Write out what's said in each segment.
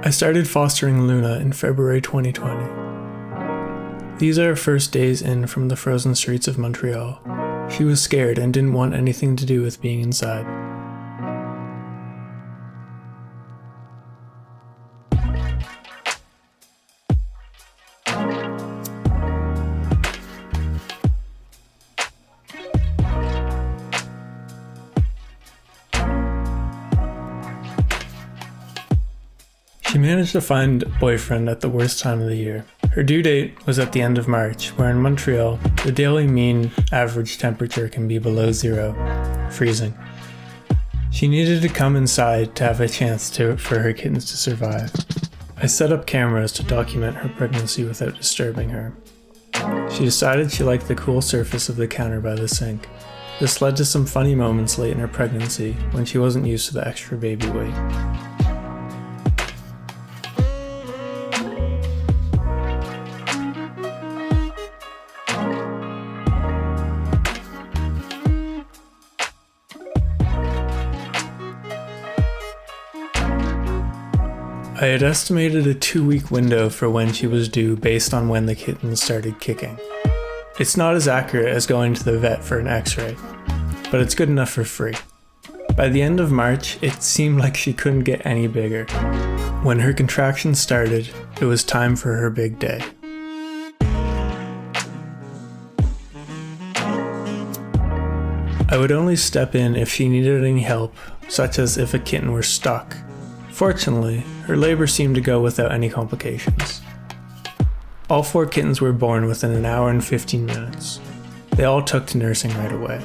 I started fostering Luna in February 2020. These are her first days in from the frozen streets of Montreal. She was scared and didn't want anything to do with being inside. She managed to find a boyfriend at the worst time of the year. Her due date was at the end of March, where in Montreal, the daily mean average temperature can be below zero, freezing. She needed to come inside to have a chance for her kittens to survive. I set up cameras to document her pregnancy without disturbing her. She decided she liked the cool surface of the counter by the sink. This led to some funny moments late in her pregnancy when she wasn't used to the extra baby weight. I had estimated a 2-week window for when she was due based on when the kittens started kicking. It's not as accurate as going to the vet for an x-ray, but it's good enough for free. By the end of March, it seemed like she couldn't get any bigger. When her contractions started, it was time for her big day. I would only step in if she needed any help, such as if a kitten were stuck. Fortunately, her labor seemed to go without any complications. All 4 kittens were born within an hour and 15 minutes. They all took to nursing right away.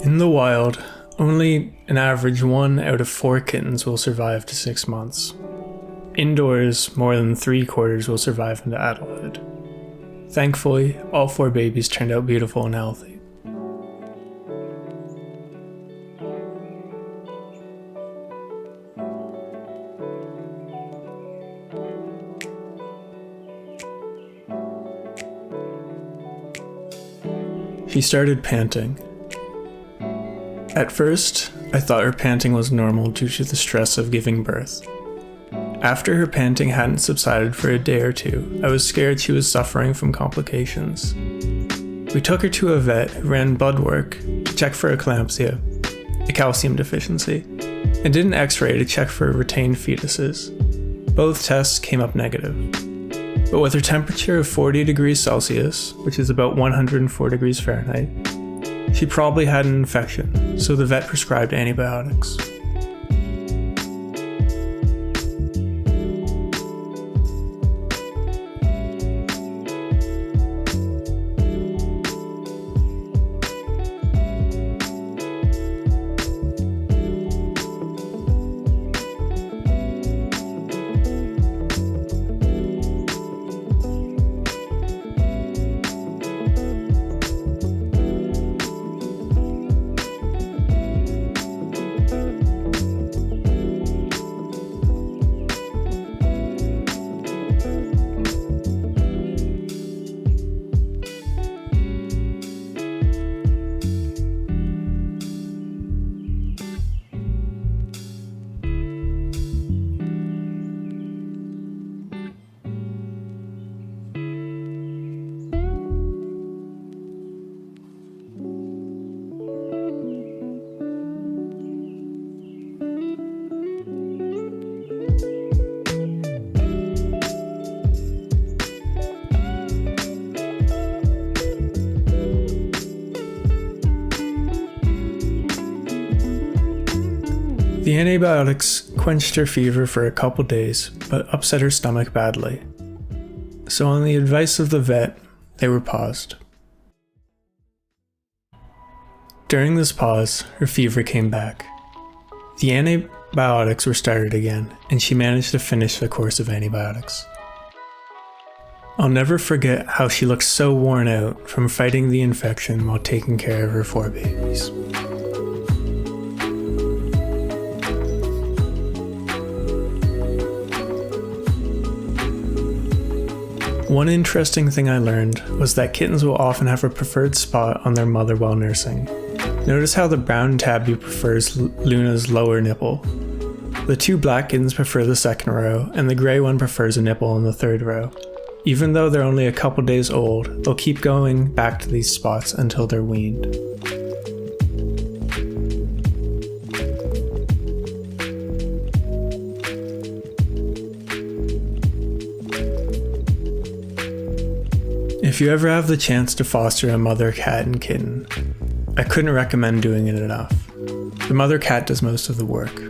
In the wild, only an average 1 out of 4 kittens will survive to 6 months. Indoors, more than 3/4 will survive into adulthood. Thankfully, all 4 babies turned out beautiful and healthy. She started panting. At first, I thought her panting was normal due to the stress of giving birth. After her panting hadn't subsided for a day or 2, I was scared she was suffering from complications. We took her to a vet who ran blood work to check for eclampsia, a calcium deficiency, and did an x-ray to check for retained fetuses. Both tests came up negative. But with her temperature of 40 degrees Celsius, which is about 104 degrees Fahrenheit, she probably had an infection, so the vet prescribed antibiotics. The antibiotics quenched her fever for a couple days, but upset her stomach badly. So on the advice of the vet, they were paused. During this pause, her fever came back. The antibiotics were started again, and she managed to finish the course of antibiotics. I'll never forget how she looked so worn out from fighting the infection while taking care of her 4 babies. One interesting thing I learned was that kittens will often have a preferred spot on their mother while nursing. Notice how the brown tabby prefers Luna's lower nipple. The 2 black kittens prefer the second row, and the gray one prefers a nipple in the 3rd row. Even though they're only a couple days old, they'll keep going back to these spots until they're weaned. If you ever have the chance to foster a mother cat and kitten, I couldn't recommend doing it enough. The mother cat does most of the work.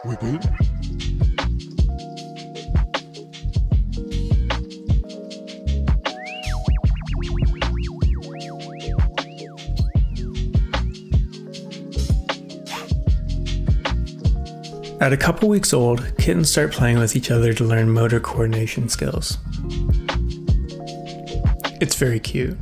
Wiggle. At a couple weeks old, kittens start playing with each other to learn motor coordination skills. It's very cute.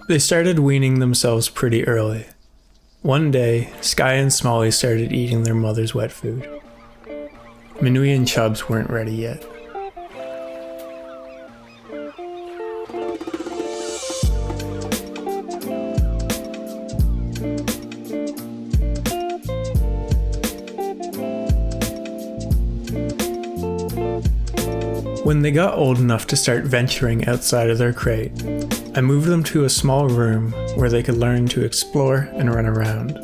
They started weaning themselves pretty early. One day, Sky and Smalley started eating their mother's wet food. Minui and Chubbs weren't ready yet. When they got old enough to start venturing outside of their crate, I moved them to a small room where they could learn to explore and run around.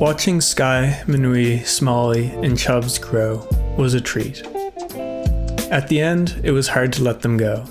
Watching Sky, Minui, Smalley, and Chubbs grow was a treat. At the end, it was hard to let them go.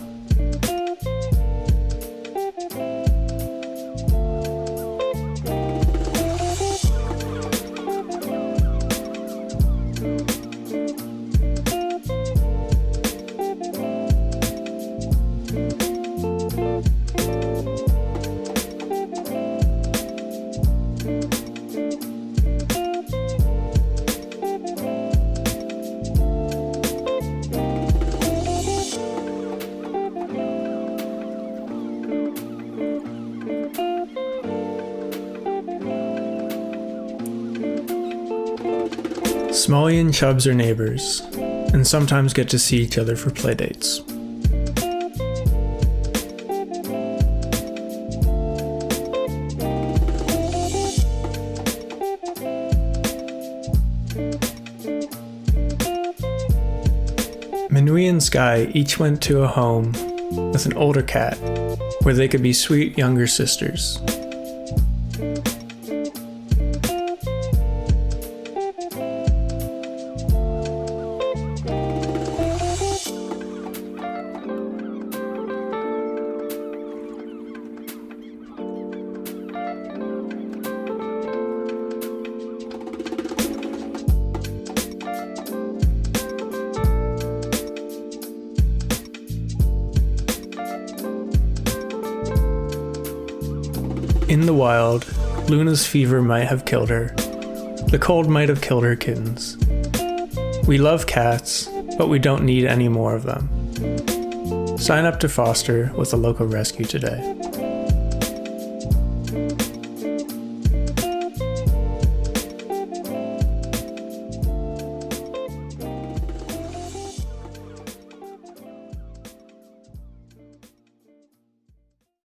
Smalley and Chubbs are neighbors, and sometimes get to see each other for playdates. Minui and Sky each went to a home with an older cat, where they could be sweet younger sisters. In the wild, Luna's fever might have killed her. The cold might have killed her kittens. We love cats, but we don't need any more of them. Sign up to foster with a local rescue today.